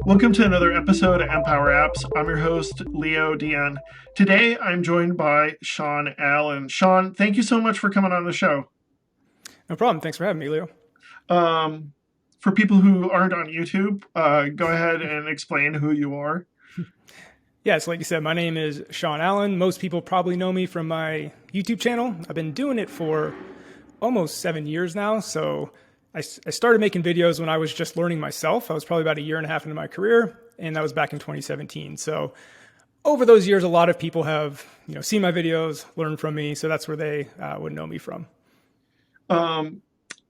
Welcome to another episode of Empower Apps. I'm your host, Leo Dion. Today, I'm joined by Sean Allen. Sean, thank you so much for coming on the show. No problem. Thanks for having me, Leo. Um, for people who aren't on YouTube, go ahead and explain who you are. Yeah, so like you said, my name is Sean Allen. Most people probably know me from my YouTube channel. I've been doing it for almost 7 years now. So I started making videos when I was just learning myself. I was probably about a year and a half into my career, and that was back in 2017. So over those years, a lot of people have seen my videos, learned from me. So that's where they would know me from. Um,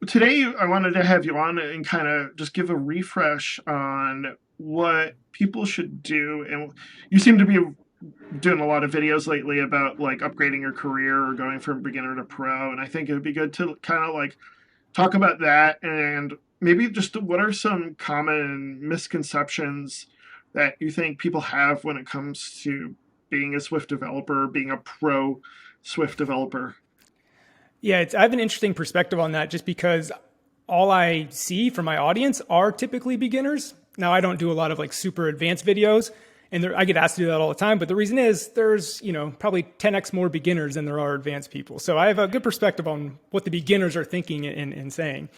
Today, I wanted to have you on and kind of just give a refresh on what people should do. And you seem to be doing a lot of videos lately about like upgrading your career or going from beginner to pro. And I think it would be good to kind of like talk about that and maybe just what are some common misconceptions that you think people have when it comes to being a Swift developer, being a pro Swift developer. Yeah, I have an interesting perspective on that just because all I see from my audience are typically beginners. Now, I don't do a lot of like super advanced videos, and I get asked to do that all the time. But the reason is there's, probably 10x more beginners than there are advanced people. So I have a good perspective on what the beginners are thinking and saying.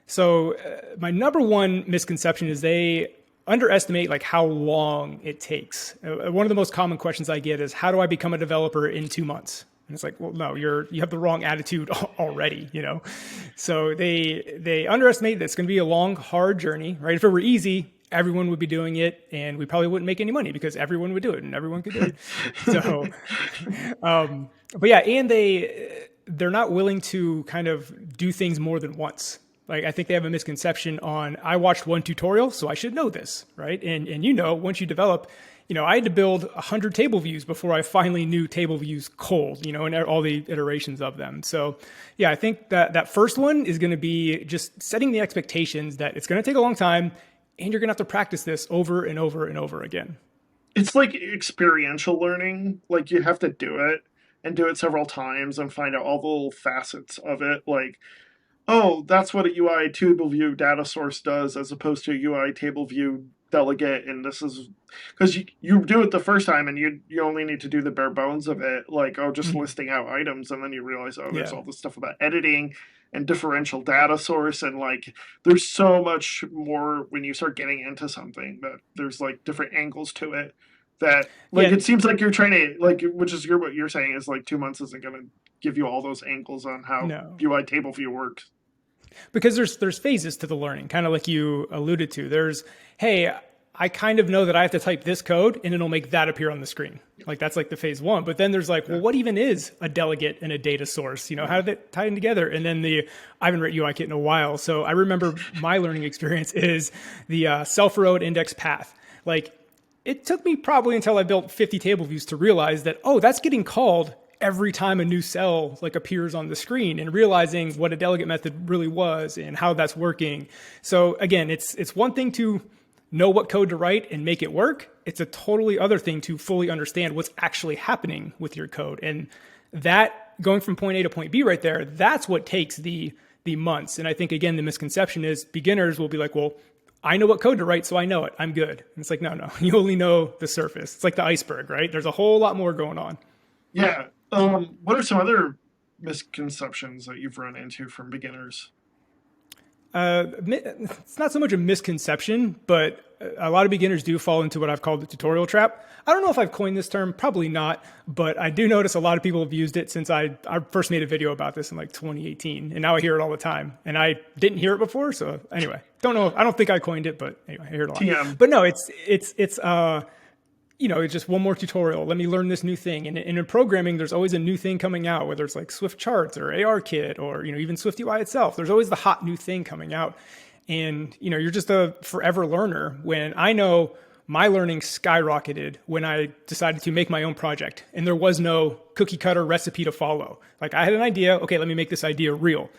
So my number one misconception is they underestimate like how long it takes. One of the most common questions I get is, how do I become a developer in 2 months? And it's like, well, no, you have the wrong attitude already, So they underestimate that it's going to be a long, hard journey, right? If it were easy, everyone would be doing it, and we probably wouldn't make any money because everyone would do it and everyone could do it. So, but yeah, and they're not willing to kind of do things more than once. Like, I think they have a misconception on, I watched one tutorial, so I should know this, right? And once you develop, I had to build 100 table views before I finally knew table views cold, and all the iterations of them. So yeah, I think that first one is going to be just setting the expectations that it's going to take a long time and you're going to have to practice this over and over and over again. It's like experiential learning. Like you have to do it and do it several times and find out all the little facets of it. Like, oh, that's what a UI table view data source does as opposed to a UI table view delegate. And this is because you do it the first time and you only need to do the bare bones of it, like, oh, just listing out items. And then you realize, oh, there's all this stuff about editing and differential data source. And like, there's so much more when you start getting into something that there's like different angles to it that like, Yeah, it seems like you're trying to like, which is what you're saying is like 2 months isn't going to give you all those angles on how no. UI table view works. Because there's phases to the learning, kind of like you alluded to. There's, hey, I kind of know that I have to type this code and it'll make that appear on the screen. Like that's like the phase one. But then there's like, well, what even is a delegate and a data source? How did it tie in together? And then I haven't written UI kit in a while. So I remember my learning experience is the self-road index path. Like it took me probably until I built 50 table views to realize that, oh, that's getting called every time a new cell like appears on the screen, and realizing what a delegate method really was and how that's working. So again, it's one thing to know what code to write and make it work. It's a totally other thing to fully understand what's actually happening with your code. And that going from point A to point B right there, that's what takes the months. And I think again, the misconception is beginners will be like, well, I know what code to write, so I know it. I'm good. And it's like, no, you only know the surface. It's like the iceberg, right? There's a whole lot more going on. Yeah. What are some other misconceptions that you've run into from beginners? It's not so much a misconception, but a lot of beginners do fall into what I've called the tutorial trap. I don't know if I've coined this term, probably not, but I do notice a lot of people have used it since I first made a video about this in like 2018, and now I hear it all the time. And I didn't hear it before, so anyway, don't know. I don't think I coined it, but anyway, I hear it a lot. TM. But no, it's it's just one more tutorial. Let me learn this new thing. And in programming, there's always a new thing coming out, whether it's like Swift charts or ARKit or, even Swift UI itself. There's always the hot new thing coming out. And, you're just a forever learner. When I know my learning skyrocketed when I decided to make my own project and there was no cookie cutter recipe to follow. Like I had an idea. Okay, let me make this idea real.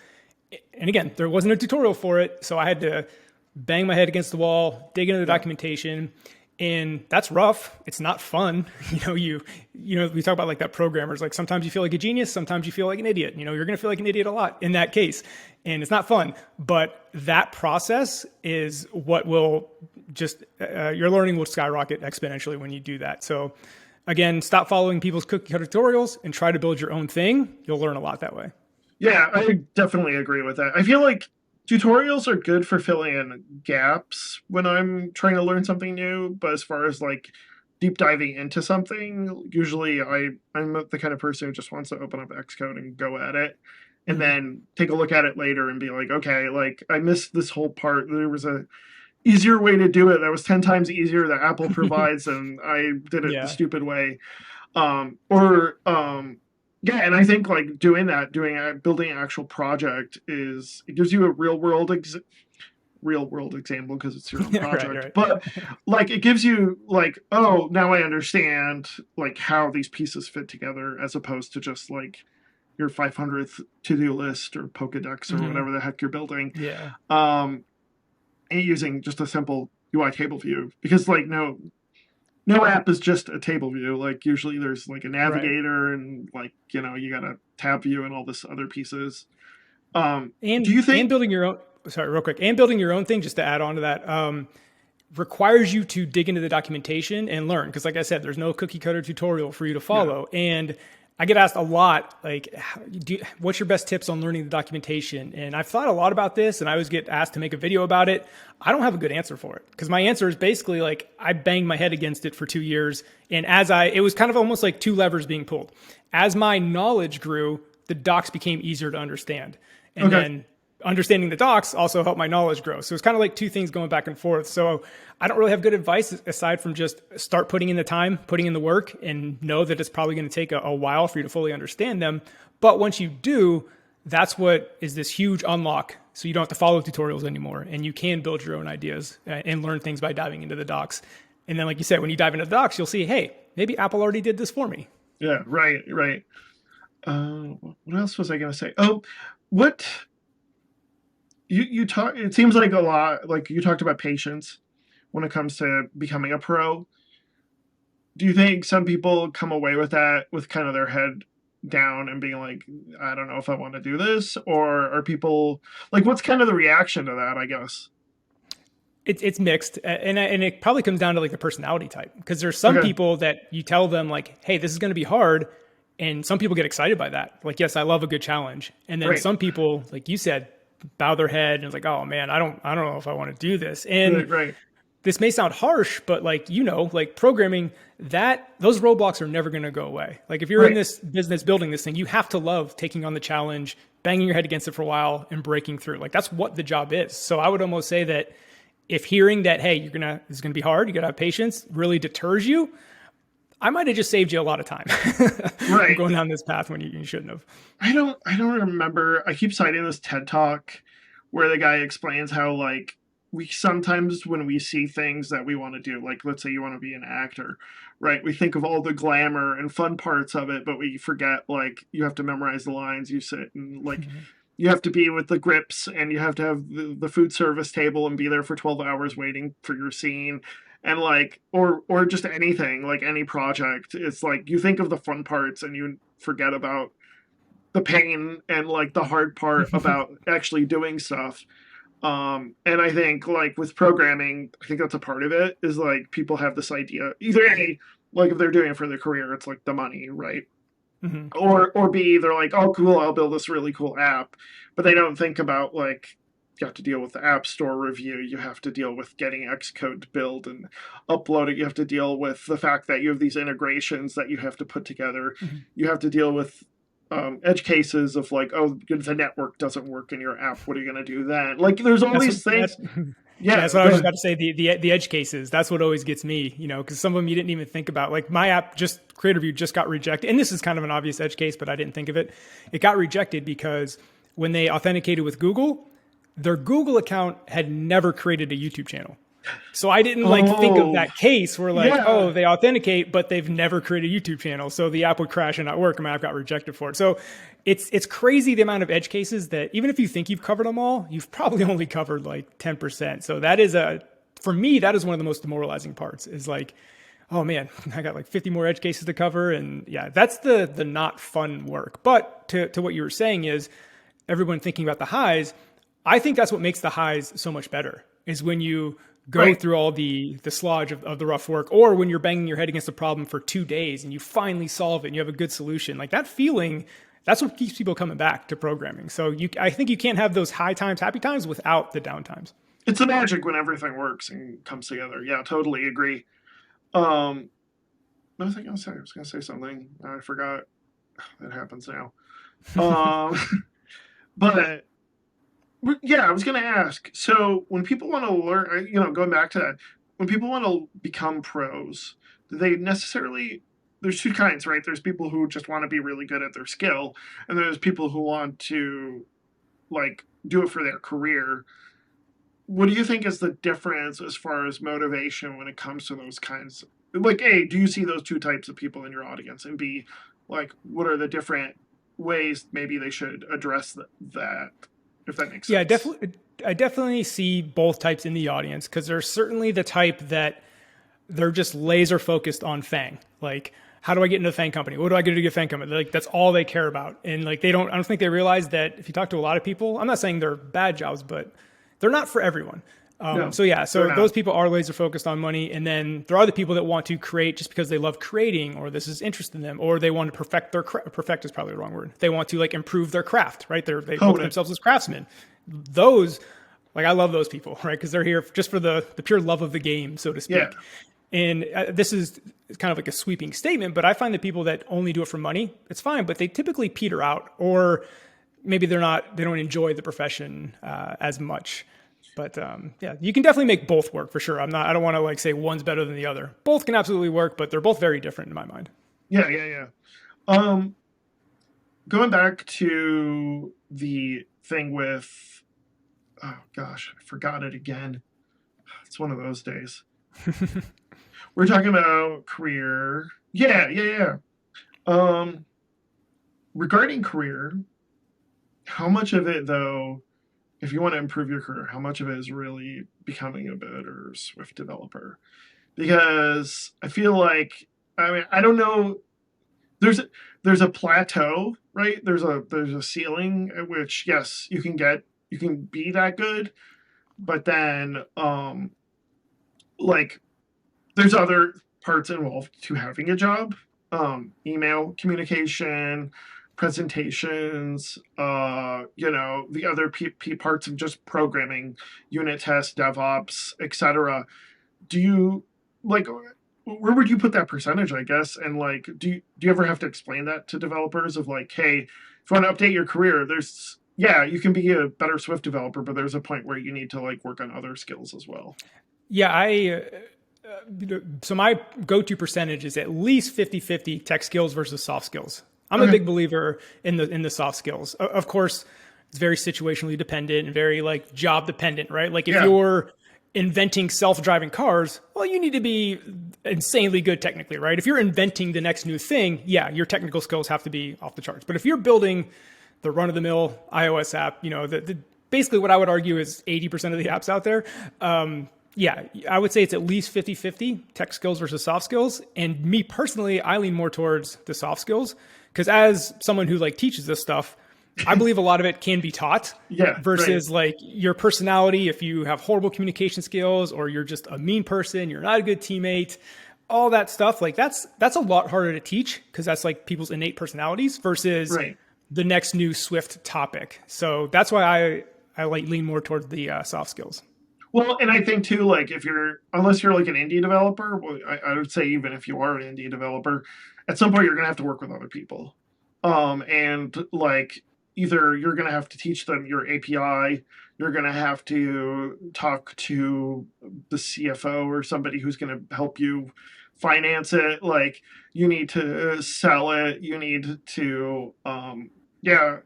And again, there wasn't a tutorial for it. So I had to bang my head against the wall, dig into the documentation. And that's rough. It's not fun. We talk about like that programmers, like sometimes you feel like a genius, sometimes you feel like an idiot. You're going to feel like an idiot a lot in that case. And it's not fun. But that process is what will just your learning will skyrocket exponentially when you do that. So again, stop following people's cookie cutter tutorials and try to build your own thing. You'll learn a lot that way. Yeah, I definitely agree with that. I feel like tutorials are good for filling in gaps when I'm trying to learn something new, but as far as like deep diving into something, usually I'm the kind of person who just wants to open up Xcode and go at it and Mhm. then take a look at it later and be like, okay, like I missed this whole part. There was a easier way to do it that was 10 times easier that Apple provides and I did it the Yeah. stupid way. Or yeah, and I think like doing that, building an actual project is it gives you a real world example because it's your own Right, project, right. but like it gives you like, oh, now I understand like how these pieces fit together as opposed to just like your 500th to-do list or Pokedex or Hmm. whatever the heck you're building. Yeah. um and using just a simple UI table view because like no app is just a table view. Like usually there's like a Right. navigator and like you got a tab view and all this other pieces. Do And you and think? building your own, sorry, real quick, and building your own thing, just to add on to that, requires you to dig into the documentation and learn. Because, like I said, there's no cookie cutter tutorial for you to Yeah. follow. And I get asked a lot, like, what's your best tips on learning the documentation? And I've thought a lot about this, and I always get asked to make a video about it. I don't have a good answer for it because my answer is basically like I banged my head against it for 2 years, and it was kind of almost like two levers being pulled. As my knowledge grew, the docs became easier to understand, and Okay. then understanding the docs also helped my knowledge grow. So it's kind of like two things going back and forth. So I don't really have good advice aside from just start putting in the time, putting in the work, and know that it's probably going to take a while for you to fully understand them. But once you do, that's what is this huge unlock. So you don't have to follow tutorials anymore, and you can build your own ideas and learn things by diving into the docs. And then, like you said, when you dive into the docs, you'll see, hey, maybe Apple already did this for me. Yeah. Right. Right. What else was I gonna say? Oh, what you talk? It seems like a lot. Like you talked about patience when it comes to becoming a pro. Do you think some people come away with that with kind of their head down and being like, I don't know if I want to do this, or are people like, what's kind of the reaction to that? I guess. It's mixed, and it probably comes down to like the personality type because there's some Okay. people that you tell them like, hey, this is going to be hard, and some people get excited by that. Like, yes, I love a good challenge, and then Right. some people, like you said, bow their head and it's like, oh man, I don't know if I want to do this. And Right. Right. this may sound harsh, but like like programming, that those roadblocks are never going to go away. Like if you're in Right. this business building this thing, you have to love taking on the challenge, banging your head against it for a while, and breaking through. Like that's what the job is. So I would almost say that if hearing that, hey, this is gonna be hard, you gotta have patience, really deters you, I might have just saved you a lot of time from Right. going down this path when you shouldn't have. I don't remember. I keep citing this TED talk where the guy explains how like we sometimes when we see things that we want to do, like let's say you want to be an actor, right? We think of all the glamour and fun parts of it, but we forget like you have to memorize the lines, you sit and like you have to be with the grips and you have to have the food service table and be there for 12 hours waiting for your scene and like or just anything like any project. It's like you think of the fun parts and you forget about the pain and like the hard part about actually doing stuff. And I think like with programming, I think that's a part of it is like people have this idea either A, like if they're doing it for their career, it's like the money, right? Hmm. Or B, they're like, oh cool, I'll build this really cool app. But they don't think about like you have to deal with the app store review, you have to deal with getting Xcode to build and upload it, you have to deal with the fact that you have these integrations that you have to put together, Hmm. you have to deal with edge cases of like, oh, the network doesn't work in your app. What are you going to do then? Like, there's all That's these what that's things. yeah, Yeah, that's what I was just about to say. The edge cases. That's what always gets me, because some of them you didn't even think about. Like my app, just Creator View, just got rejected, and this is kind of an obvious edge case, but I didn't think of it. It got rejected because when they authenticated with Google, their Google account had never created a YouTube channel. So I didn't like think of oh, that case where like, yeah, oh, they authenticate, but they've never created a YouTube channel. So the app would crash and not work, and my app got rejected for it. So it's crazy the amount of edge cases that even if you think you've covered them all, you've probably only covered like 10%. So that is for me, that is one of the most demoralizing parts is like, oh man, I got like 50 more edge cases to cover. And yeah, that's the not fun work. But to what you were saying is everyone thinking about the highs, I think that's what makes the highs so much better is when you go Right. through all the sludge of the rough work, or when you're banging your head against a problem for 2 days and you finally solve it and you have a good solution. Like that feeling, that's what keeps people coming back to programming. So I think you can't have those high times, happy times without the down times. It's the magic when everything works and comes together. Yeah, totally agree. Um, what was I gonna say? I was gonna say something. I forgot. It happens now. Um, but yeah, I was gonna ask. So when people want to learn, going back to that, when people want to become pros, do they necessarily? There's two kinds, right? There's people who just want to be really good at their skill, and there's people who want to like do it for their career. What do you think is the difference as far as motivation when it comes to those kinds? Like, A, do you see those two types of people in your audience? And B, like, what are the different ways maybe they should address that, if that makes Yeah, sense? definitely. I definitely see both types in the audience because there's certainly the type that they're just laser focused on Fang. Like, how do I get into the Fang company? What do I get to get a Fang company? Like, that's all they care about. And like, I don't think they realize that if you talk to a lot of people, I'm not saying they're bad jobs, but they're not for everyone. No, So yeah, they're so not. those people are laser focused on money, and then there are the people that want to create just because they love creating, or this is interest in them, or they want to perfect perfect is probably the wrong word. They want to like improve their craft, right? They look Hone at it. themselves as craftsmen. Those, like I love those people, right? Because they're here just for the pure love of the game, so to Yeah. speak. And this is kind of like a sweeping statement, but I find that people that only do it for money, it's fine, but they typically peter out, or maybe they don't enjoy the profession as much. But yeah, you can definitely make both work for sure. I don't want to like say one's better than the other. Both can absolutely work, but they're both very different in my mind. Yeah, yeah, yeah. Um, Going back to the thing with, oh gosh, I forgot it again. It's one of those days. We're talking about career. Yeah, yeah, yeah. Um, Regarding career, how much of it though, if you want to improve your career, how much of it is really becoming a better Swift developer? Because I feel like, I mean, I don't know. There's there's a plateau, right? There's a ceiling at which yes, you can be that good, but then like there's other parts involved to having a job. Email communication, presentations, the other parts of just programming, unit tests, DevOps, etc. Do you like where would you put that percentage, I guess? And like do you ever have to explain that to developers of like, hey, if you want to update your career, there's yeah, you can be a better Swift developer, but there's a point where you need to like work on other skills as well. Yeah, so my go-to percentage is at least 50-50 tech skills versus soft skills. I'm a Okay. big believer in the soft skills. Of course, it's very situationally dependent and very like job dependent, right? Like if Yeah. you're inventing self-driving cars, well, you need to be insanely good technically, right? If you're inventing the next new thing, yeah, your technical skills have to be off the charts. But if you're building the run-of-the-mill iOS app, basically what I would argue is 80% of the apps out there. Yeah, I would say it's at least 50-50 tech skills versus soft skills. And me personally, I lean more towards the soft skills because as someone who like teaches this stuff, I believe a lot of it can be taught Yeah, right. versus like your personality. If you have horrible communication skills or you're just a mean person, you're not a good teammate, all that stuff, like that's a lot harder to teach because that's like people's innate personalities versus Right. the next new Swift topic. So that's why I like lean more towards the soft skills. Well, and I think too, like if you're unless you're like an indie developer, well, I would say even if you are an indie developer, at some point you're gonna have to work with other people. And like either you're gonna have to teach them your API, you're gonna have to talk to the CFO or somebody who's gonna help you finance it. Like you need to sell it, you need to yeah,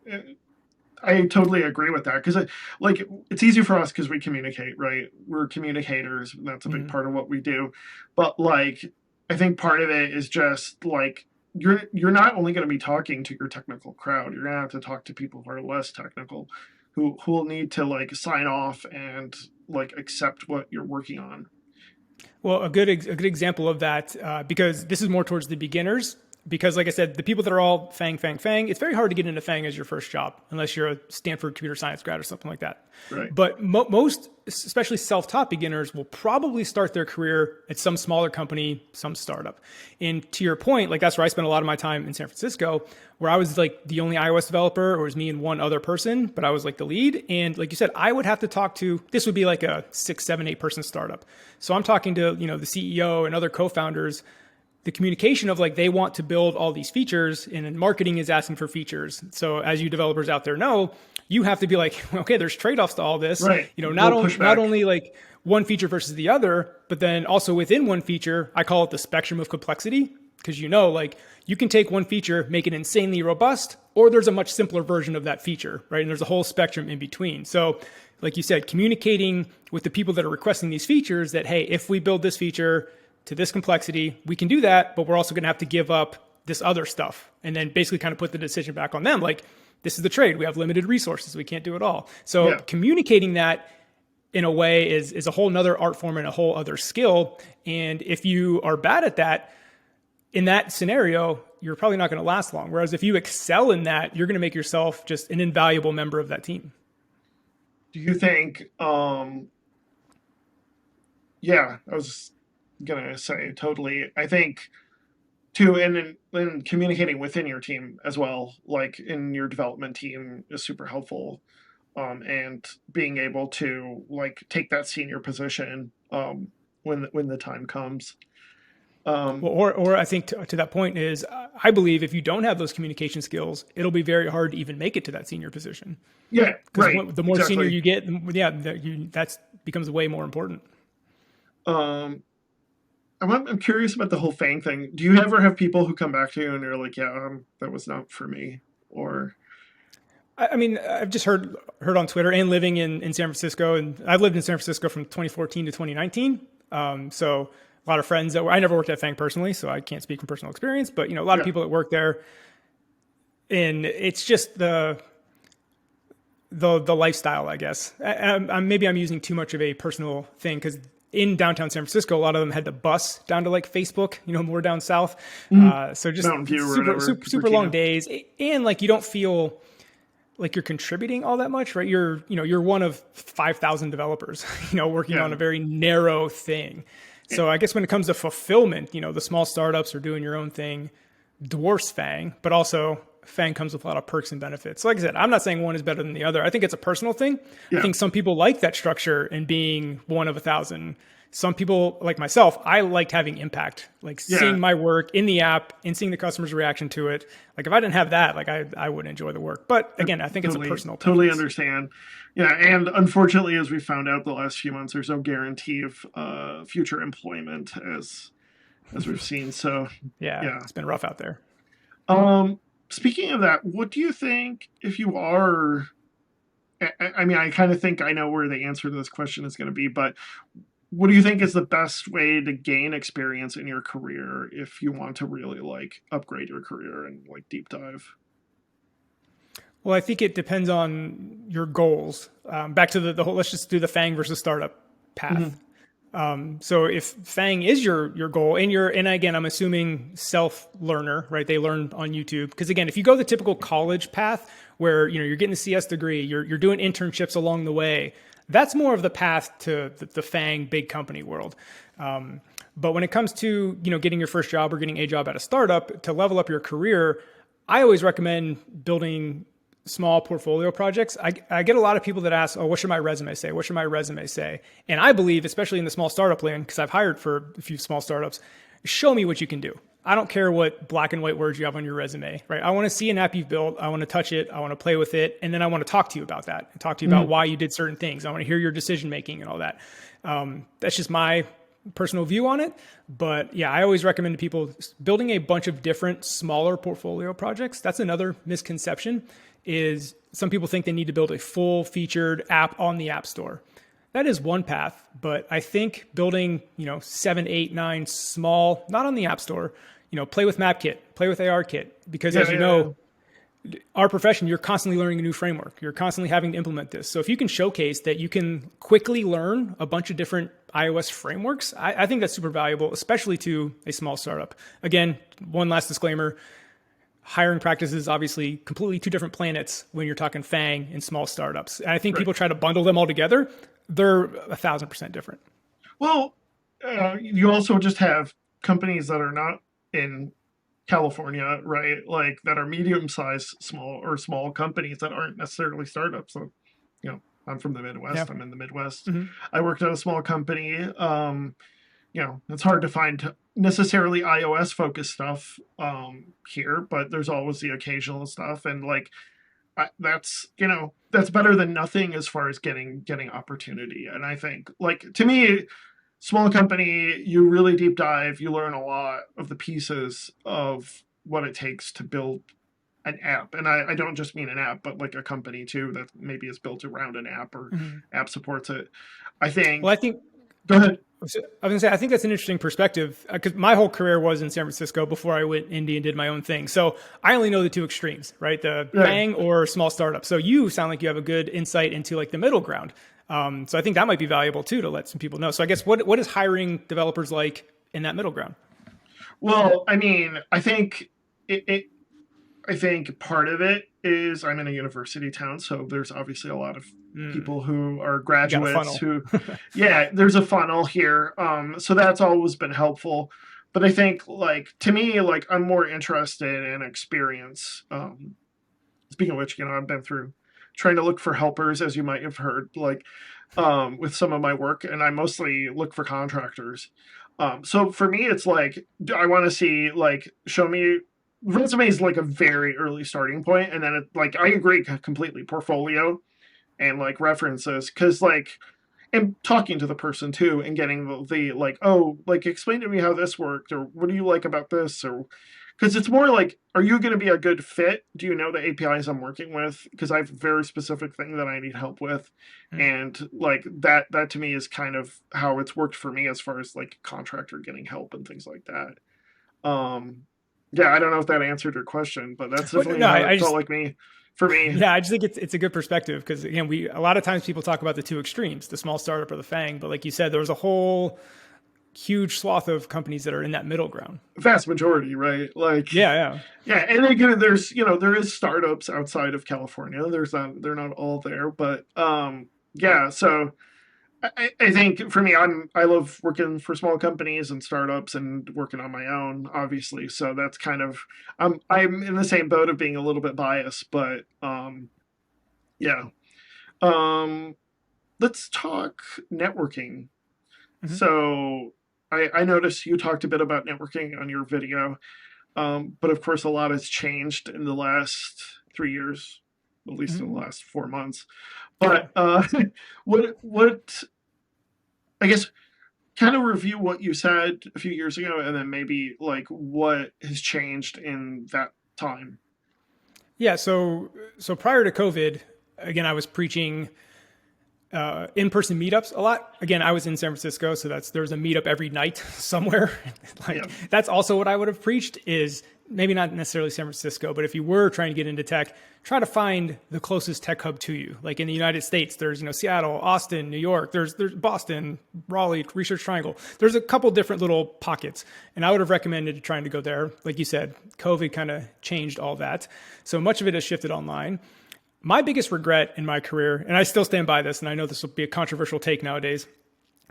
I totally agree with that because, like, it's easy for us because we communicate, right? We're communicators, and that's a big Mhm. part of what we do. But like, I think part of it is just like you're not only going to be talking to your technical crowd. You're going to have to talk to people who are less technical, who will need to like sign off and like accept what you're working on. Well, a good example of that, because this is more towards the beginners, because like I said, the people that are all Fang, Fang, Fang, it's very hard to get into Fang as your first job unless you're a Stanford computer science grad or something like that. Right. But most, especially self-taught beginners, will probably start their career at some smaller company, some startup. And to your point, like that's where I spent a lot of my time in San Francisco, where I was like the only iOS developer, or it was me and one other person, but I was like the lead. And like you said, I would have to talk to, this would be like a 6, 7, 8 person startup. So I'm talking to, the CEO and other co-founders. The communication of like they want to build all these features and marketing is asking for features. So as you developers out there know, you have to be like, okay, there's trade-offs to all this. Right. Not only like one feature versus the other, but then also within one feature, I call it the spectrum of complexity, because like you can take one feature, make it insanely robust, or there's a much simpler version of that feature, right? And there's a whole spectrum in between. So like you said, communicating with the people that are requesting these features that, hey, if we build this feature to this complexity, we can do that, but we're also going to have to give up this other stuff. And then basically kind of put the decision back on them. Like, this is the trade. We have limited resources. We can't do it all. So communicating that in a way is a whole nother art form and a whole other skill. And if you are bad at that, in that scenario, you're probably not going to last long. Whereas if you excel in that, you're going to make yourself just an invaluable member of that team. Do you think, yeah, I was gonna say totally. I think too, in communicating within your team as well, like in your development team, is super helpful. And being able to like take that senior position when the time comes. Well, or I think to that point is, I believe if you don't have those communication skills, it'll be very hard to even make it to that senior position. Yeah, Because right. the more senior Exactly. you get, that becomes way more important. Um, I'm curious about the whole Fang thing. Do you ever have people who come back to you and you're like, yeah, that was not for me, or I mean, I've just heard on Twitter and living in San Francisco, and I've lived in San Francisco from 2014 to 2019. So a lot of friends I never worked at Fang personally, so I can't speak from personal experience, but a lot of yeah, people that work there, and it's just the lifestyle, I guess. Maybe I'm using too much of a personal thing because in downtown San Francisco, a lot of them had to bus down to like Facebook, more down south. So just Mountain View or super, whatever, super, super long Cupertino. days. And like, you don't feel like you're contributing all that much, right? You're one of 5,000 developers, working Yeah, on a very narrow thing. So I guess when it comes to fulfillment, the small startups are doing your own thing dwarfs Fang, but also Fang comes with a lot of perks and benefits. So like I said, I'm not saying one is better than the other. I think it's a personal thing. I yeah, think some people like that structure and being one of 1,000. Some people, like myself, I liked having impact, like yeah. seeing my work in the app and seeing the customer's reaction to it. Like if I didn't have that, like I wouldn't enjoy the work. But again, I think it's a personal Totally preference. understand. Yeah, and unfortunately, as we found out the last few months, there's no guarantee of future employment as we've seen. So Yeah, yeah. it's been rough out there. Um, Speaking of that, what do you think if you are? I mean, I kind of think I know where the answer to this question is going to be, but what do you think is the best way to gain experience in your career if you want to really like upgrade your career and like deep dive? Well, I think it depends on your goals. Back to the whole, let's just do the Fang versus startup Mm-hmm. path. So if Fang is your goal and again, I'm assuming self learner, right? They learn on YouTube. Because again, if you go the typical college path where, you're getting a CS degree, you're doing internships along the way, that's more of the path to the Fang big company world. But when it comes to, getting your first job or getting a job at a startup to level up your career, I always recommend building small portfolio projects. I get a lot of people that ask, oh, what should my resume say? What should my resume say? And I believe, especially in the small startup land, because I've hired for a few small startups, show me what you can do. I don't care what black and white words you have on your resume, right? I want to see an app you've built. I want to touch it. I want to play with it. And then I want to talk to you about that and talk to you about why you did certain things. I want to hear your decision making and all that. That's just my personal view on it. But yeah, I always recommend to people building a bunch of different smaller portfolio projects. That's another misconception is some people think they need to build a full featured app on the App Store. That is one path, but I think building, 7, 8, 9 small, not on the App Store, play with MapKit, play with ARKit, because Yeah, as you yeah, yeah. know, our profession, you're constantly learning a new framework. You're constantly having to implement this. So if you can showcase that you can quickly learn a bunch of different iOS frameworks. I think that's super valuable, especially to a small startup. Again, one last disclaimer. Hiring practices, obviously completely two different planets when you're talking FANG and small startups. And I think Right. people try to bundle them all together. They're 1,000% different. Well, you also just have companies that are not in California, right? Like that are medium-sized, small companies that aren't necessarily startups. So, I'm from the Yeah. Midwest. I'm in the Midwest. Mm-hmm. I worked at a small company. It's hard to find necessarily iOS focused stuff here, but there's always the occasional stuff, and like that's better than nothing as far as getting opportunity. And I think, like, to me, small company, you really deep dive, you learn a lot of the pieces of what it takes to build an app. And I don't just mean an app, but like a company too that maybe is built around an app or Mm-hmm. app supports it. I Well, I think. think Go ahead. I was going to say, I think that's an interesting perspective because my whole career was in San Francisco before I went indie and did my own thing. So I only know the two extremes, right? The Right. FANG or small startup. So you sound like you have a good insight into like the middle ground. So I think that might be valuable too to let some people know. So I guess what is hiring developers like in that middle ground? Well, I mean, I think part of it is I'm in a university town, so there's obviously a lot of Mm, people who are you got a graduates funnel. who, yeah, there's a funnel here. So that's always been helpful. But I think, like, to me, like, I'm more interested in experience. Speaking of which, I've been through trying to look for helpers, as you might have heard, like, with some of my work, and I mostly look for contractors. So for me, it's like I want to see, like, show me resume is like a very early starting point, and then like I agree completely, portfolio and like references, because like and talking to the person too and getting the like, oh, like, explain to me how this worked, or what do you like about this, or because it's more like, are you going to be a good fit? Do you know the APIs I'm working with? Because I have a very specific thing that I need help with. Mm. And like that to me is kind of how it's worked for me as far as like contractor getting help and things like that. um yeah, I don't know if that answered your question, but that's Well, definitely no, how it I felt just like me for me. yeah, I just think it's a good perspective because again, we a lot of times people talk about the two extremes, the small startup or the FANG, but like you said, there was a whole huge swath of companies that are in that middle ground. Vast majority, right? Like, Yeah, yeah. yeah, and again, there's there is startups outside of California. There's not They're not all there, but yeah. So I think for me, I love working for small companies and startups and working on my own, obviously. So that's kind of I'm in the same boat of being a little bit biased, but yeah. Um, let's talk networking. Mm-hmm. So I noticed you talked a bit about networking on your video. But of course, a lot has changed in the last 3 years, at least in the Mm-hmm. last 4 months. Yeah. But what I guess, kind of review what you said a few years ago, and then maybe like what has changed in that time. Yeah. So prior to COVID, again, I was preaching in-person meetups a lot. Again, I was in San Francisco, so there was a meetup every night somewhere. Yeah, Like that's also what I would have preached is maybe not necessarily San Francisco, but if you were trying to get into tech, try to find the closest tech hub to you. Like in the United States, there's Seattle, Austin, New York, there's Boston, Raleigh, Research Triangle. There's a couple different little pockets, and I would have recommended trying to go there. Like you said, COVID kind of changed all that, so much of it has shifted online. My biggest regret in my career, and I still stand by this, and I know this will be a controversial take nowadays,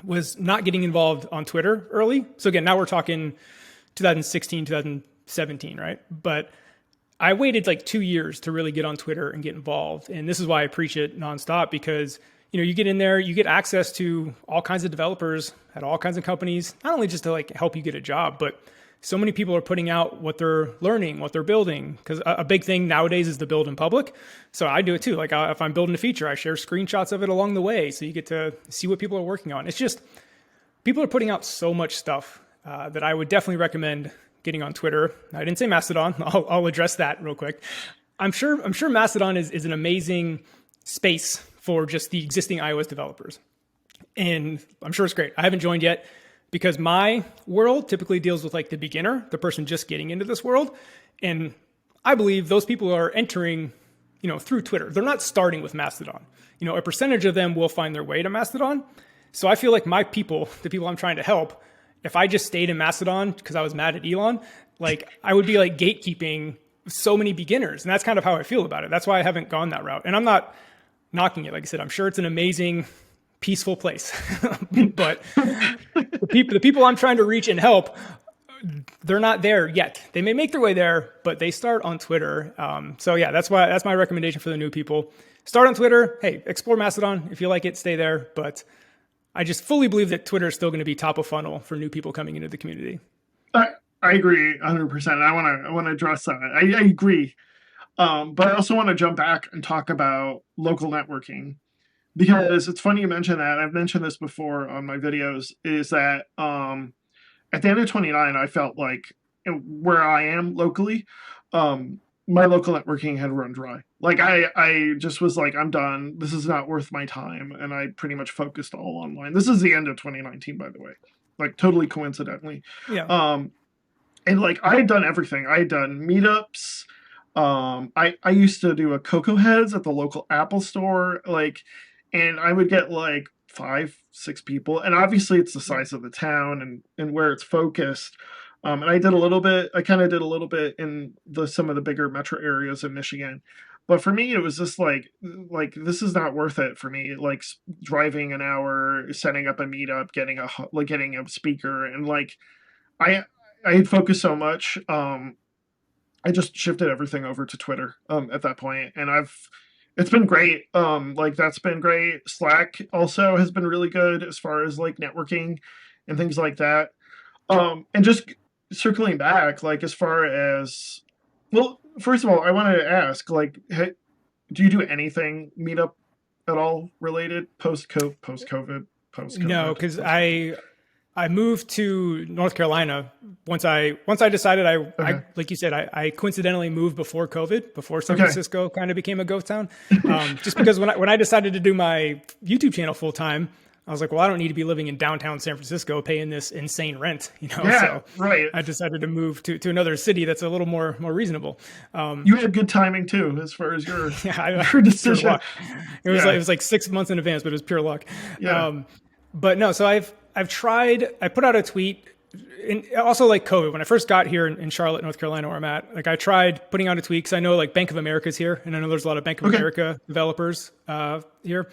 was not getting involved on Twitter early. So again, now we're talking 2016, 2017, right? But I waited like 2 years to really get on Twitter and get involved. And this is why I preach it nonstop because, you get in there, you get access to all kinds of developers at all kinds of companies, not only just to like help you get a job, but so many people are putting out what they're learning, what they're building. Because a big thing nowadays is the build in public. So I do it too. Like if I'm building a feature, I share screenshots of it along the way. So you get to see what people are working on. It's just, people are putting out so much stuff that I would definitely recommend getting on Twitter. I didn't say Mastodon. I'll address that real quick. I'm sure Mastodon is an amazing space for just the existing iOS developers. And I'm sure it's great. I haven't joined yet because my world typically deals with like the beginner, the person just getting into this world. And I believe those people are entering, through Twitter. They're not starting with Mastodon. A percentage of them will find their way to Mastodon. So I feel like my people, the people I'm trying to help, if I just stayed in Mastodon because I was mad at Elon, like I would be like gatekeeping so many beginners. And that's kind of how I feel about it. That's why I haven't gone that route. And I'm not knocking it. Like I said, I'm sure it's an amazing, peaceful place. But the people I'm trying to reach and help, they're not there yet. They may make their way there, but they start on Twitter. So yeah, that's my recommendation for the new people. Start on Twitter. Hey, explore Mastodon. If you like it, stay there. But I just fully believe that Twitter is still going to be top of funnel for new people coming into the community. I agree 100%. I want to address that. I agree. But I also want to jump back and talk about local networking because it's funny you mention that. I've mentioned this before on my videos. Is that at the end of 29, I felt like where I am locally, my local networking had run dry. Like I just was like, I'm done. This is not worth my time, and I pretty much focused all online. This is the end of 2019, by the way, like totally coincidentally. Yeah. Um, and like I had done everything. I had done meetups. I used to do a Cocoa Heads at the local Apple store, like, and I would get like 5, 6 people, and obviously it's the size of the town and where it's focused. And I did a little bit. I kind of did a little bit in some of the bigger metro areas in Michigan, but for me it was just like this is not worth it for me. Like driving an hour, setting up a meetup, getting a speaker, and like I I had focused so much. I just shifted everything over to Twitter at that point, and it's been great. Like that's been great. Slack also has been really good as far as like networking and things like that. And just circling back, like as far as well, first of all, I wanted to ask, like, do you do anything meetup at all related post COVID, No, because I moved to North Carolina once I decided I Okay. like you said I coincidentally moved before COVID, before San Okay. Francisco kind of became a ghost town. Just because when I decided to do my YouTube channel full time, I was like, well, I don't need to be living in downtown San Francisco paying this insane rent, you know. Yeah. So Right. I decided to move to another city that's a little more reasonable. You had good timing too, as far as Yeah, your pure decision. luck. It was like Yeah. it was like 6 months in advance, but it was pure luck. Yeah. But no, so I've tried. I put out a tweet, and also like COVID when I first got here in Charlotte, North Carolina, where I'm at. Like I tried putting out a tweet because I know like Bank of America's here, and I know there's a lot of Bank of Okay. America developers here.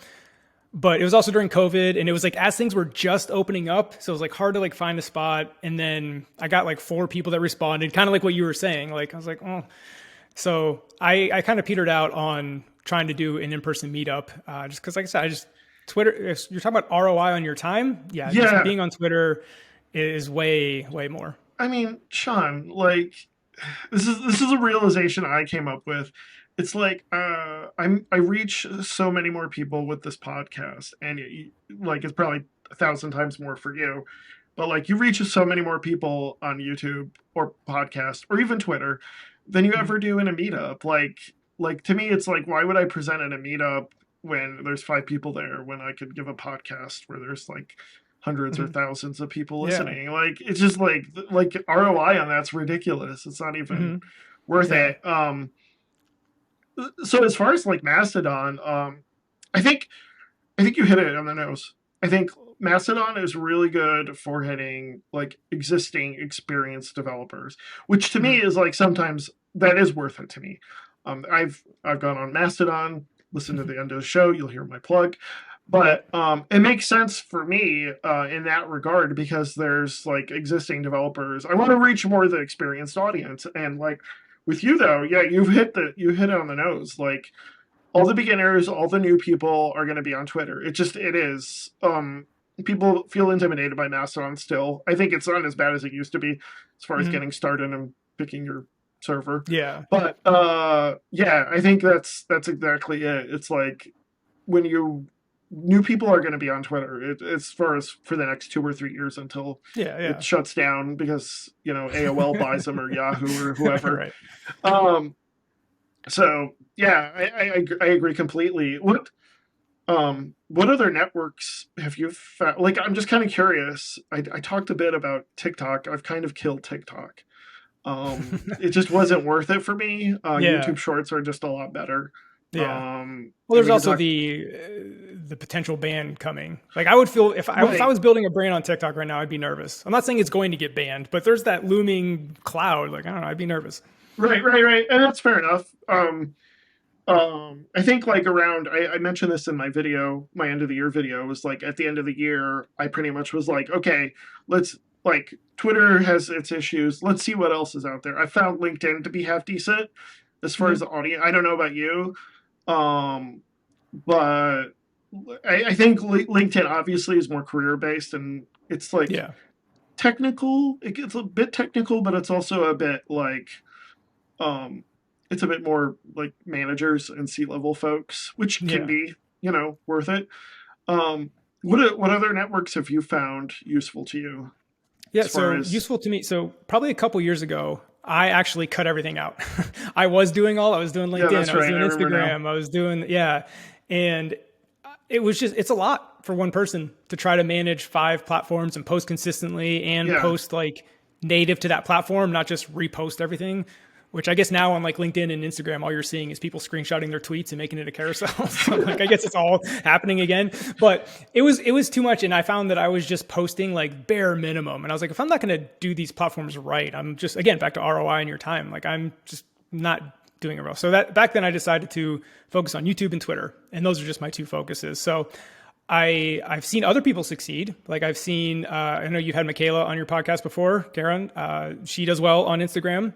But it was also during COVID, and it was like as things were just opening up, so it was like hard to like find a spot. And then I got like 4 people that responded, kind of like what you were saying. Like I was like, oh, so I kind of petered out on trying to do an in-person meetup, just because, like I said, I just Twitter. If you're talking about ROI on your time, yeah, just Yeah. being on Twitter is way more. I mean, Sean, like this is a realization I came up with. It's like I reach so many more people with this podcast, and like it's probably 1,000 times more for you. But like you reach so many more people on YouTube or podcast or even Twitter than you Mhm. ever do in a meetup. Like to me, it's like why would I present in a meetup when there's 5 people there when I could give a podcast where there's like hundreds or Mhm. thousands of people Yeah. listening? Like it's just like ROI on that's ridiculous. It's not even Hmm. worth Yeah. it. So as far as like Mastodon, I think I think you hit it on the nose. I think Mastodon is really good for hitting like existing experienced developers, which to me Hmm. is like sometimes that is worth it to me. I've gone on Mastodon, listened to the end of the show. You'll hear my plug, Yeah. but it makes sense for me in that regard because there's like existing developers. I want to reach more of the experienced audience, and like with you though, yeah, you hit it on the nose. Like all the beginners, all the new people are going to be on Twitter. It is. People feel intimidated by Mastodon still. I think it's not as bad as it used to be as far as Hmm. getting started and picking your server. Yeah. But yeah, I think that's exactly it. It's like when you new people are going to be on Twitter. It's for the next 2 or 3 years until Yeah. it Yeah. shuts down because AOL buys them or Yahoo or whoever. Right. Um, so yeah, I agree completely. What other networks have you found? Like, I'm just kind of curious. I talked a bit about TikTok. I've kind of killed TikTok. It just wasn't worth it for me. Yeah. YouTube Shorts are just a lot better. Yeah. Well, And there's we can also talk. the potential ban coming. Like I would feel if I Right, was building a brand on TikTok right now, I'd be nervous. I'm not saying it's going to get banned, but there's that looming cloud. Like I don't know, I'd be nervous. right, and that's fair enough. I think like around I mentioned this in my video, my end of the year video was like at the end of the year, I pretty much was like, okay, let's like Twitter has its issues. Let's see what else is out there. I found LinkedIn to be half decent as far as Hmm. the audience. I don't know about you, um, but I think LinkedIn obviously is more career based and it's like Yeah, technical. It gets a bit technical, but it's also a bit like um, it's a bit more like managers and C-level folks, which can yeah, be, worth it. Um, what other networks have you found useful to you yeah. as far So as? useful to me. So probably a couple years ago, I actually cut everything out. I was doing Yeah, LinkedIn, that's I was right. doing I remember now. Instagram, I was doing yeah, and it's a lot for one person to try to manage 5 platforms and post consistently and Yeah, post like native to that platform, not just repost everything. Which I guess now on like LinkedIn and Instagram, all you're seeing is people screenshotting their tweets and making it a carousel. So like I guess it's all happening again. But it was too much, and I found that I was just posting like bare minimum. And I was like, if I'm not going to do these platforms right, I'm just again back to ROI in your time. Like I'm just not doing it well. So that back then I decided to focus on YouTube and Twitter, and those are just my two focuses. So I've seen other people succeed. Like I've seen I know you've had Michaela on your podcast before, Karen. She does well on Instagram.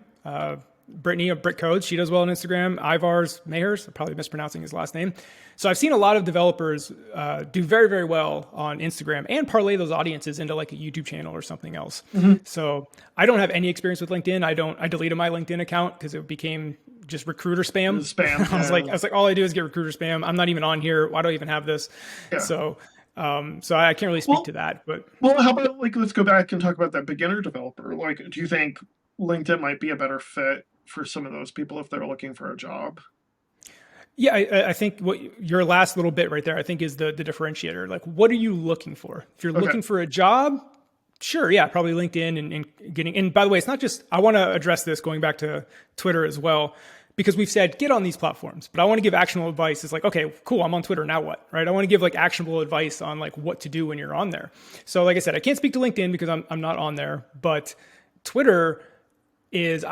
Brittany of Brit Codes, she does well on Instagram. Ivar's Mayers, I'm probably mispronouncing his last name. So I've seen a lot of developers do very, very well on Instagram and parlay those audiences into like a YouTube channel or something else. mm-hmm. So I don't have any experience with LinkedIn. I deleted my LinkedIn account because it became just recruiter spam. Spam. I was like, all I do is get recruiter spam. I'm not even on here. Why do I even have this? Yeah. So, so I can't really speak Well, to that, but how about like let's go back and talk about that beginner developer. Like, do you think LinkedIn might be a better fit for some of those people if they're looking for a job? yeah, I think what your last little bit right there, I think is the differentiator. Like, what are you looking for? If you're Okay. looking for a job, sure, yeah, probably LinkedIn and getting. And by the way, it's not just. I want to address this going back to Twitter as well, because we've said get on these platforms, but I want to give actionable advice. It's like, okay, cool, I'm on Twitter, now what, right? I want to give like actionable advice on like what to do when you're on there. So, like I said, I can't speak to LinkedIn because I'm not on there, but Twitter is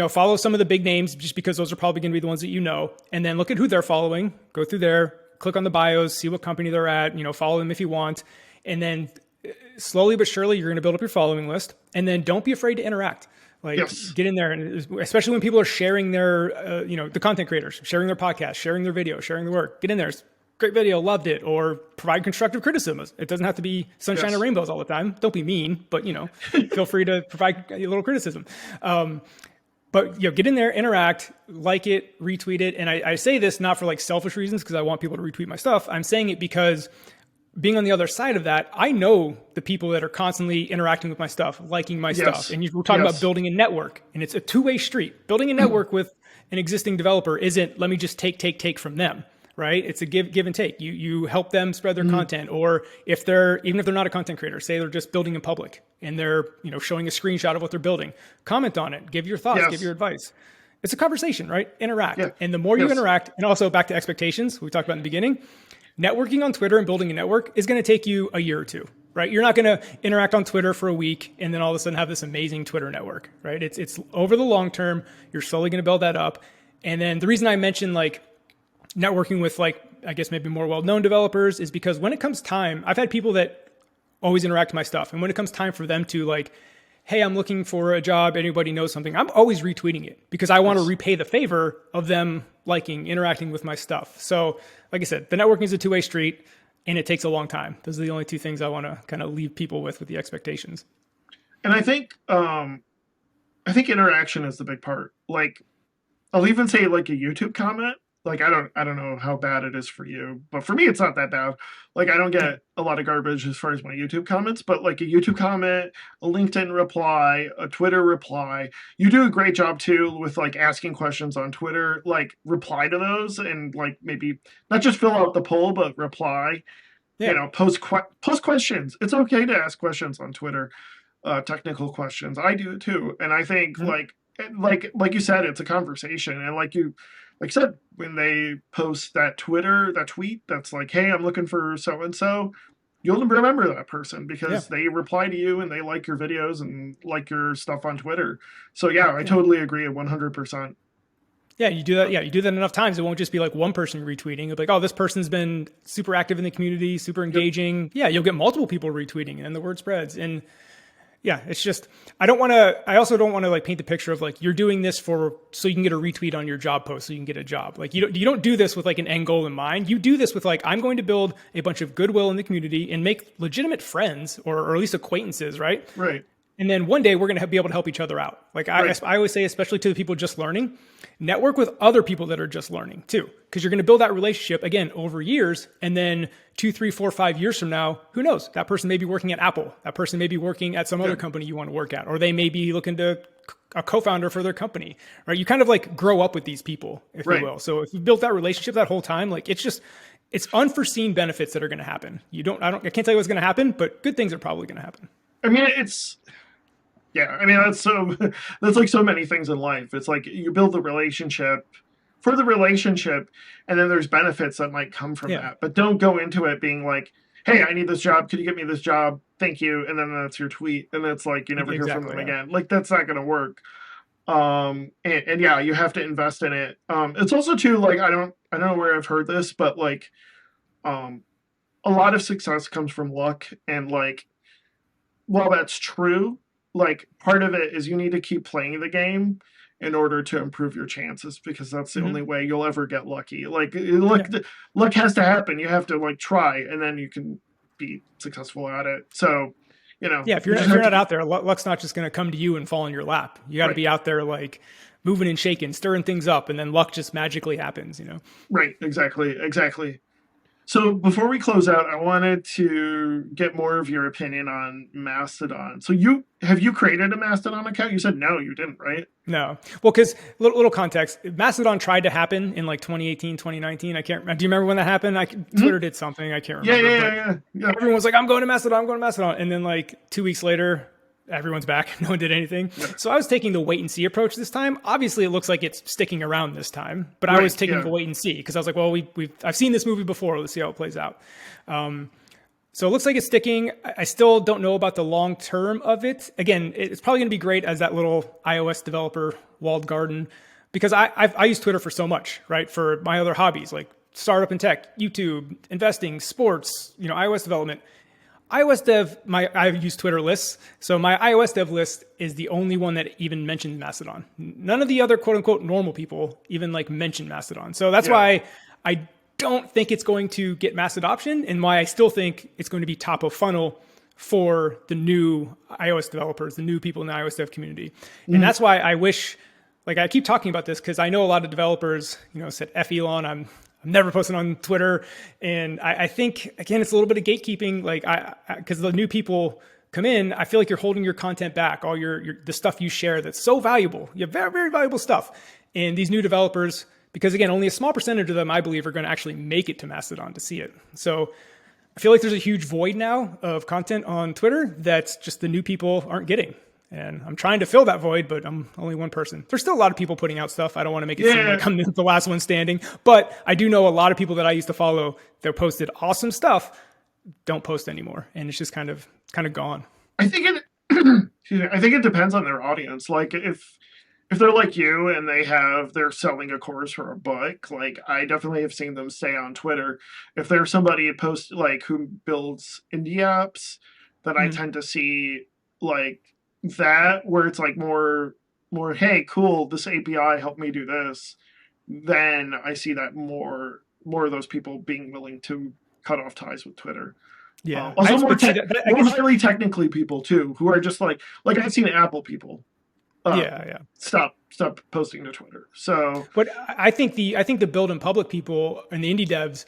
follow some of the big names just because those are probably going to be the ones that you know, and then look at who they're following, go through there, click on the bios, see what company they're at, follow them if you want, and then slowly but surely you're going to build up your following list, and then don't be afraid to interact. Like Yes. get in there, and especially when people are sharing their, the content creators sharing their podcast, sharing their video, sharing their work. Get in there. Great video, loved it, or provide constructive criticism. It doesn't have to be sunshine and Yes. rainbows all the time. Don't be mean, but feel free to provide a little criticism. But get in there, interact, like it, retweet it. And I say this not for like selfish reasons because I want people to retweet my stuff. I'm saying it because being on the other side of that, I know the people that are constantly interacting with my stuff, liking my stuff. Yes. And we're talking about Yes. building a network, and it's a two-way street. Building a network with an existing developer isn't let me just take from them, right? It's a give and take. You help them spread their Mhm. content, or if they're even if they're not a content creator, say they're just building in public and they're showing a screenshot of what they're building, comment on it, give your thoughts, give Yes. your advice. It's a conversation, right? Interact. Yeah. And the more you Yes. interact, and also back to expectations, we talked about in the beginning, networking on Twitter and building a network is going to take you a year or two, right? You're not going to interact on Twitter for a week and then all of a sudden have this amazing Twitter network, right? It's over the long term. You're slowly going to build that up. And then the reason I mentioned like networking with like, I guess maybe more well-known developers is because when it comes time, I've had people that always interact with my stuff. And when it comes time for them to like, hey, I'm looking for a job, anybody knows something, I'm always retweeting it because I want to Yes. repay the favor of them liking, interacting with my stuff. So, like I said, the networking is a two-way street and it takes a long time. Those are the only two things I want to kind of leave people with the expectations. And I think interaction is the big part. Like I'll even say like a YouTube comment. Like I don't know how bad it is for you, but for me it's not that bad. Like I don't Yeah. get a lot of garbage as far as my YouTube comments, but like a YouTube comment, a LinkedIn reply, a Twitter reply. You do a great job too with like asking questions on Twitter. Like reply to those and like maybe not just fill out the poll, but reply. Yeah. Post questions. It's okay to ask questions on Twitter, technical questions. I do it too, and I think Mhm. like you said, it's a conversation, and like you. like I said, when they post that tweet that's like, "Hey, I'm looking for so and so," you'll remember that person Yeah. because they reply to you and they like your videos and like your stuff on Twitter. So yeah, I Yeah. totally agree 100%. Yeah, you do that. Yeah, you do that enough times. It won't just be like one person retweeting. It'll be like, oh, this person's been super active in the community, super Yep. engaging. Yeah, you'll get multiple people retweeting, and the word spreads. And yeah, it's just I don't want to. I also don't want to like paint the picture of like you're doing this for so you can get a retweet on your job post, so you can get a job. Like you don't do this with like an end goal in mind. You do this with like I'm going to build a bunch of goodwill in the community and make legitimate friends or at least acquaintances, right? Right. And then one day we're going to be able to help each other out. Like Right. I always say, especially to the people just learning, network with other people that are just learning too, because you're going to build that relationship again over years. And then 2, 3, 4, 5 years from now, who knows? That person may be working at Apple. That person may be working at some Yeah. other company you want to work at, or they may be looking to a co-founder for their company, right? You kind of like grow up with these people, if you Right. will. So if you built that relationship that whole time, like it's unforeseen benefits that are going to happen. I can't tell you what's going to happen, but good things are probably going to happen. I mean, it's yeah. I mean, that's so that's like so many things in life. It's like you build the relationship for the relationship, and then there's benefits that might come from Yeah, that. But don't go into it being like, "Hey, I need this job. Could you get me this job? Thank you." And then that's your tweet, and it's like you never hear from them exactly. Yeah. again. Like that's not going to work. And yeah, you have to invest in it. It's also too like I don't know where I've heard this, but like um a lot of success comes from luck, and like while that's true, like part of it is you need to keep playing the game in order to improve your chances because that's the only Hmm. way you'll ever get lucky. Like Yeah. luck has to happen. You have to like try, and then you can be successful at it. So, Yeah. If you you're just if have you're to not keep out there, luck's not just going to come to you and fall in your lap. You got to right, be out there like moving and shaking, stirring things up, and then luck just magically happens. right, exactly. So before we close out, I wanted to get more of your opinion on Mastodon. So you created a Mastodon account? You said no, you didn't, right? No. Well, because little context, Mastodon tried to happen in like 2018, 2019. I can't remember. Do you remember when that happened? Mhm. Twitter did something. I can't Yeah, remember. yeah, But yeah, yeah, yeah. everyone was like, I'm going to Mastodon, I'm going to Mastodon. And then like 2 weeks later, everyone's back. No one did anything. Yeah. So I was taking the wait and see approach this time. Obviously, it looks like it's sticking around this time, but I was Right, taking yeah. the wait and see because I was like, well, I've seen this movie before. Let's see how it plays out. So it looks like it's sticking. I still don't know about the long term of it. Again, it's probably going to be great as that little iOS developer walled garden because I use Twitter for so much, right? For my other hobbies like startup and tech, YouTube, investing, sports, iOS development. iOS dev, I use Twitter lists. So my iOS dev list is the only one that even mentions Mastodon. None of the other quote unquote normal people even like mention Mastodon. So that's Yeah. why I don't think it's going to get mass adoption and why I still think it's going to be top of funnel for the new iOS developers, the new people in the iOS dev community. And Mhm. that's why I wish, like I keep talking about this because I know a lot of developers, said F Elon, I'm never posting on Twitter. And I think, again, it's a little bit of gatekeeping, like because the new people come in, I feel like you're holding your content back, all the stuff you share that's so valuable. You have very, very valuable stuff. And these new developers, because again, only a small percentage of them, I believe, are going to actually make it to Mastodon to see it. So I feel like there's a huge void now of content on Twitter that just the new people aren't getting. And I'm trying to fill that void, but I'm only one person. There's still a lot of people putting out stuff. I don't want to make it seem Yeah. like I'm the last one standing, but I do know a lot of people that I used to follow that posted awesome stuff don't post anymore, and it's just kind of gone. I think it excuse me, I think it depends on their audience. Like if they're like you and they're selling a course for a book, like I definitely have seen them stay on Twitter. If there's somebody who builds indie apps, then I Mm, tend to see like that where it's like more hey, cool, this API helped me do this. Then I see that more of those people being willing to cut off ties with Twitter. yeah, Also, but see I more guess highly technically people too, who are just like I've seen Apple people yeah, yeah. stop posting to Twitter. So But I think the build and public people and the indie devs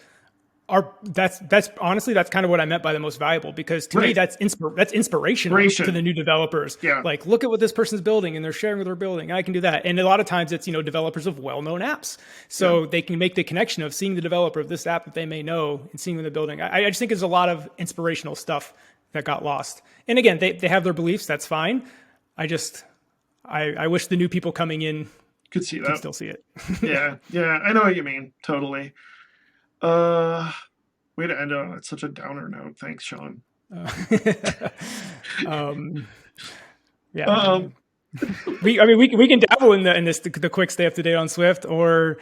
are that's honestly that's kind of what I meant by the most valuable because to me right, that's inspirational to the creation, new developers. yeah, Like look at what this person's building and they're sharing what they're building. I can do that. And a lot of times it's developers of well-known apps. yeah, So they can make the connection of seeing the developer of this app that they may know and seeing what they're building. I just think there's a lot of inspirational stuff that got lost. And again, they have their beliefs, that's fine. I wish the new people coming in Could see can that. still see it. Yeah, yeah, I know what you mean. Totally. Uh, Way to end on such a downer note. Thanks, Sean. Uh, um, yeah, Um, I mean, we can dabble in this the quick stay up to date on Swift, or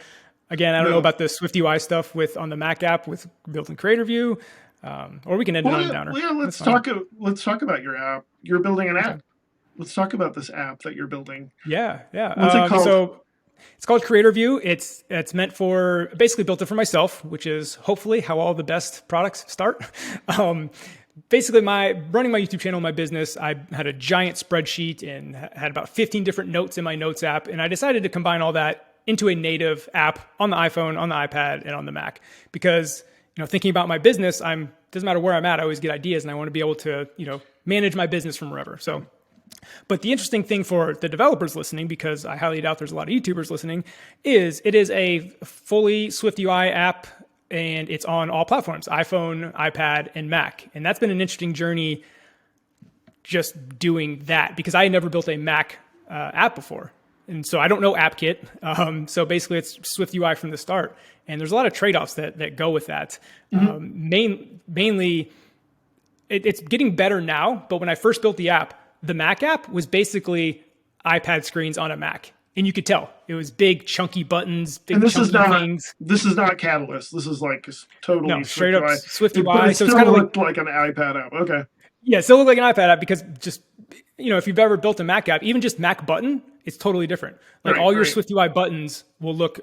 again, I don't know no. about the Swift UI stuff with on the Mac app with built-in Creator View, or we can end it Well, on a yeah, downer. yeah, That's fine. let's talk about your app. You're building an Okay. app. Let's talk about this app that you're building. Yeah, yeah. What's it called? So it's called Creator View. It's meant for basically built it for myself, which is hopefully how all the best products start. Um, Basically, my running my YouTube channel, my business, I had a giant spreadsheet and had about 15 different notes in my notes app, and I decided to combine all that into a native app on the iPhone, on the iPad, and on the Mac. Because thinking about my business, doesn't matter where I'm at, I always get ideas, and I want to be able to manage my business from wherever. So but the interesting thing for the developers listening, because I highly doubt there's a lot of YouTubers listening, is it is a fully Swift UI app and it's on all platforms, iPhone, iPad, and Mac. And that's been an interesting journey just doing that because I had never built a Mac app before. And so I don't know AppKit. So basically it's Swift UI from the start. And there's a lot of trade-offs that go with that. Mainly, it's getting better now. But when I first built the app, the Mac app was basically iPad screens on a Mac. And you could tell it was big, chunky buttons, And big, chunky things. this is not Catalyst. This is like No, totally straight Swift up UI. Swift But UI. it So it's still kind of like, looked like an iPad app. Okay. yeah, it still looked like an iPad app because just, if you've ever built a Mac app, even just Mac button, it's totally different. Like all your Right. Swift UI buttons will look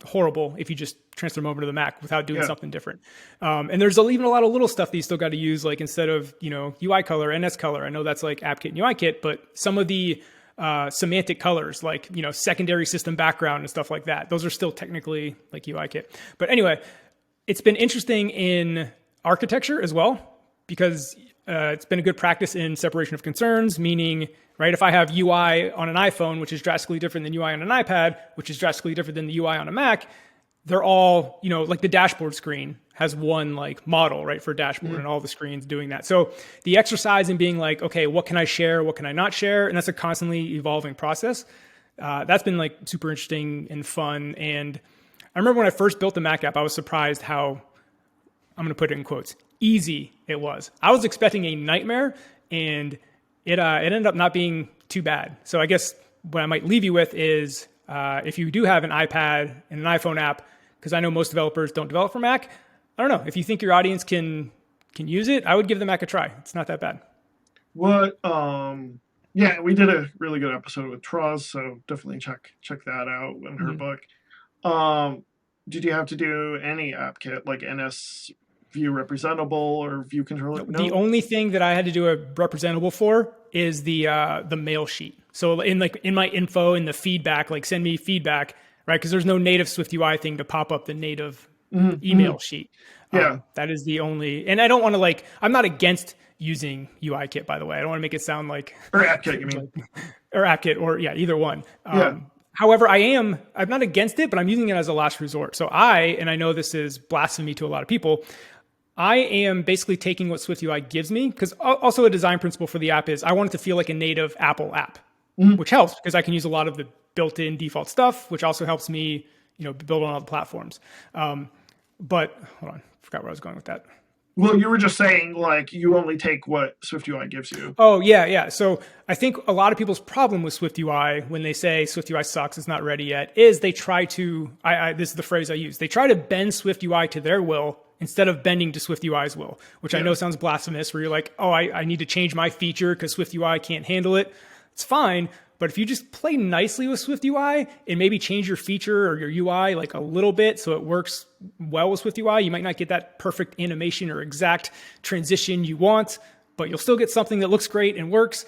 horrible if you just transfer them over to the Mac without doing something different. And there's even a lot of little stuff that you still got to use, like instead of, UI color, NS color. I know that's like AppKit and UIKit, but some of the semantic colors, like, secondary system background and stuff like that, those are still technically like UIKit. But anyway, it's been interesting in architecture as well, because it's been a good practice in separation of concerns, meaning, right, if I have UI on an iPhone, which is drastically different than UI on an iPad, which is drastically different than the UI on a Mac, they're all, like the dashboard screen has one like model, right, for dashboard and all the screens doing that. So the exercise in being like, okay, what can I share? What can I not share? And that's a constantly evolving process. That's been like super interesting and fun. And I remember when I first built the Mac app, I was surprised how, I'm going to put it in quotes, easy it was. I was expecting a nightmare, and it ended up not being too bad. So I guess what I might leave you with is if you do have an iPad and an iPhone app, because I know most developers don't develop for Mac, I don't know. If you think your audience can use it, I would give the Mac a try. It's not that bad. What? Yeah, we did a really good episode with Troz, so definitely check that out in her book. Did you have to do any app kit like NS view representable or view controller? No. The only thing that I had to do a representable for is the mail sheet. So in my info in the feedback, like send me feedback, right? Because there's no native Swift UI thing to pop up the native email sheet. Yeah. That is the only, and I don't want to I'm not against using UIKit, by the way. I don't want to make it sound like, or AppKit, you mean? or AppKit, or yeah, either one. Yeah. However, I'm not against it, but I'm using it as a last resort. So and I know this is blasphemy to a lot of people, I am basically taking what Swift UI gives me, because also a design principle for the app is I want it to feel like a native Apple app, which helps because I can use a lot of the built-in default stuff, which also helps me, build on all the platforms. But hold on, forgot where I was going with that. Well, you were just saying like you only take what Swift UI gives you. Oh, yeah. So I think a lot of people's problem with Swift UI when they say Swift UI sucks, it's not ready yet, is they try to, this is the phrase I use, they try to bend Swift UI to their will instead of bending to Swift UI's will, which I know sounds blasphemous, where you're like, oh, I need to change my feature because Swift UI can't handle it. It's fine. But if you just play nicely with Swift UI and maybe change your feature or your UI like a little bit so it works well with Swift UI, you might not get that perfect animation or exact transition you want, but you'll still get something that looks great and works.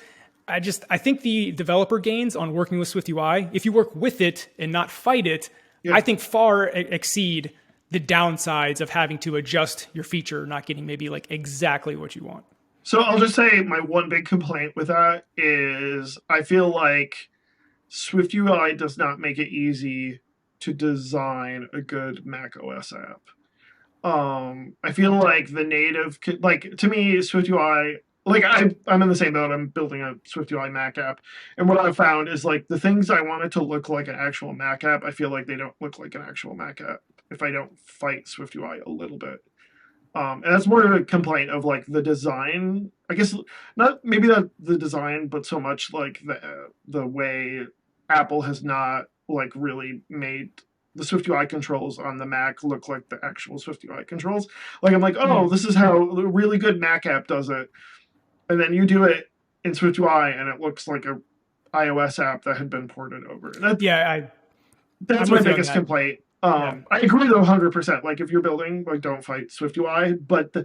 I think the developer gains on working with Swift UI, if you work with it and not fight it, I think far exceed the downsides of having to adjust your feature, not getting maybe like exactly what you want. So I'll just say my one big complaint with that is I feel like Swift UI does not make it easy to design a good Mac OS app. I feel like the native, like to me, Swift UI like I'm in the same boat. I'm building a SwiftUI Mac app, and what I've found is like the things I want it to look like an actual Mac app, I feel like they don't look like an actual Mac app if I don't fight SwiftUI a little bit. And that's more of a complaint of like the design. I guess not maybe not the design, but so much like the way Apple has not like really made the SwiftUI controls on the Mac look like the actual SwiftUI controls. Like I'm like, oh, Mm. this is how a really good Mac app does it, and then you do it in SwiftUI, and it looks like a iOS app that had been ported over. Yeah, That's I'm my with you on biggest that. complaint. Yeah. I agree though, 100%. Like if you're building, like don't fight SwiftUI, but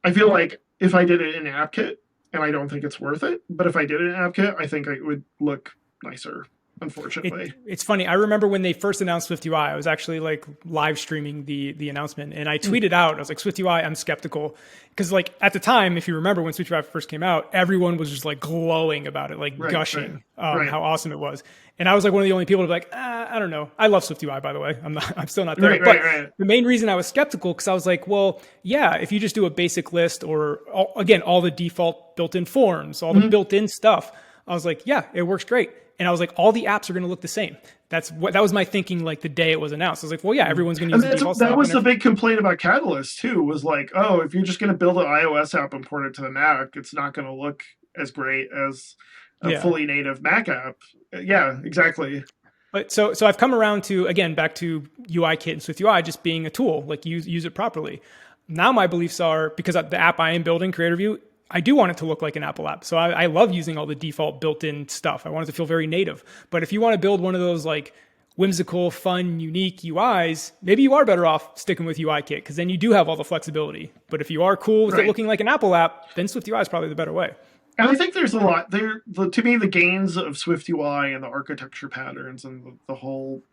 I feel like if I did it in AppKit, and I don't think it's worth it, but if I did it in AppKit, I think it would look nicer. Unfortunately, It's funny. I remember when they first announced SwiftUI, I was actually like live streaming the announcement, and I mm, tweeted out, I was like, SwiftUI, I'm skeptical, because like at the time, if you remember when SwiftUI first came out, everyone was just like glowing about it, like right, right, gushing right, how awesome it was. And I was like one of the only people to be like, I don't know. I love SwiftUI, by the way. I'm still not there. right, right, But right. the main reason I was skeptical because I was like, well, yeah, if you just do a basic list or again all the default built-in forms, all the Mm-hmm. built-in stuff, I was like, yeah, it works great. And I was like, all the apps are going to look the same. That was my thinking. Like the day it was announced, I was like, well, yeah, everyone's going to And use the default that stuff. was And the big complaint about Catalyst too. Was like, oh, if you're just going to build an iOS app and port it to the Mac, it's not going to look as great as a yeah, fully native Mac app. Yeah, exactly. but so I've come around to again back to UI Kit and SwiftUI just being a tool, like use it properly. Now my beliefs are because the app I am building, Creator View, I do want it to look like an Apple app. So I love using all the default built-in stuff. I want it to feel very native. But if you want to build one of those like whimsical, fun, unique UIs, maybe you are better off sticking with UI Kit because then you do have all the flexibility. But if you are cool with it Right. looking like an Apple app, then SwiftUI is probably the better way. And I think there's a lot there. To me, the gains of SwiftUI and the architecture patterns and the whole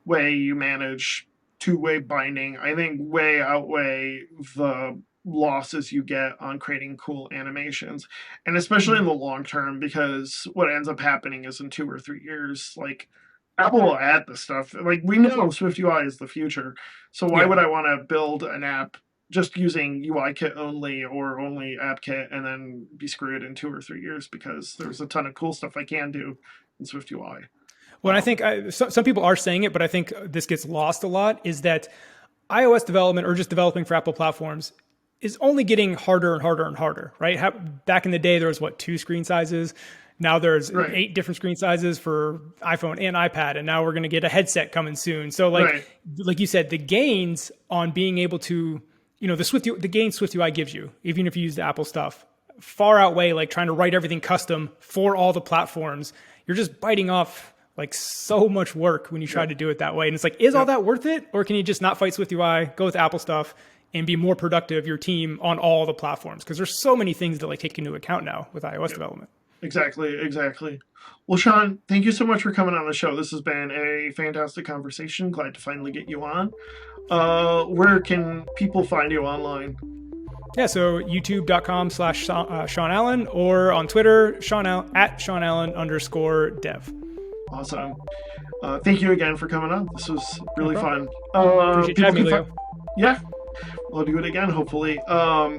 way you manage two-way binding, I think way outweigh the losses you get on creating cool animations, and especially in Mm, the long term, because what ends up happening is in 2 or 3 years, like Apple will add the stuff. Like we know SwiftUI is the future, so why yeah. would I want to build an app just using UIKit only or only AppKit and then be screwed in 2 or 3 years because there's a ton of cool stuff I can do in SwiftUI. Well, I think some people are saying it, but I think this gets lost a lot is that iOS development or just developing for Apple platforms is only getting harder and harder and harder, right? Back in the day, there was what, two screen sizes. Now there's Right, 8 different screen sizes for iPhone and iPad, and now we're going to get a headset coming soon. So, right. like you said, the gains on being able to, the gains SwiftUI gives you, even if you use the Apple stuff, far outweigh like trying to write everything custom for all the platforms. You're just biting off like so much work when you try Yep, to do it that way. And it's like, is all yep. that worth it? Or can you just not fight SwiftUI, go with Apple stuff, and be more productive, your team on all the platforms? Because there's so many things to like take into account now with iOS Yep. development. Exactly, exactly. Well, Sean, thank you so much for coming on the show. This has been a fantastic conversation. Glad to finally get you on. Where can people find you online? Yeah, so youtube.com/Sean Allen or on Twitter, at Sean Allen _dev. Awesome. Thank you again for coming on. This was No really problem. fun. Appreciate you People having me, can find, Leo. yeah, we'll do it again, hopefully.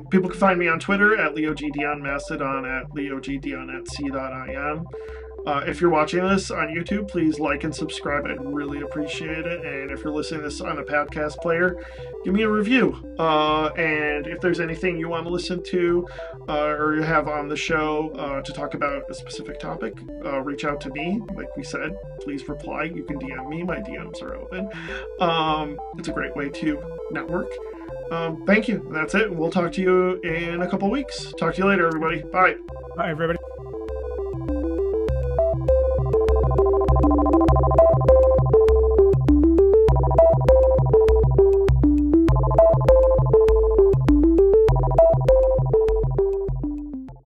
People can find me on Twitter at LeoGDion, Mastodon at LeoGDion at C.im. If you're watching this on YouTube, please like and subscribe. I'd really appreciate it. And if you're listening to this on a podcast player, give me a review. And if there's anything you want to listen to or you have on the show to talk about a specific topic, reach out to me. Like we said, please reply. You can DM me. My DMs are open. It's a great way to network. Thank you. That's it. We'll talk to you in a couple weeks. Talk to you later, everybody. Bye. Bye, everybody.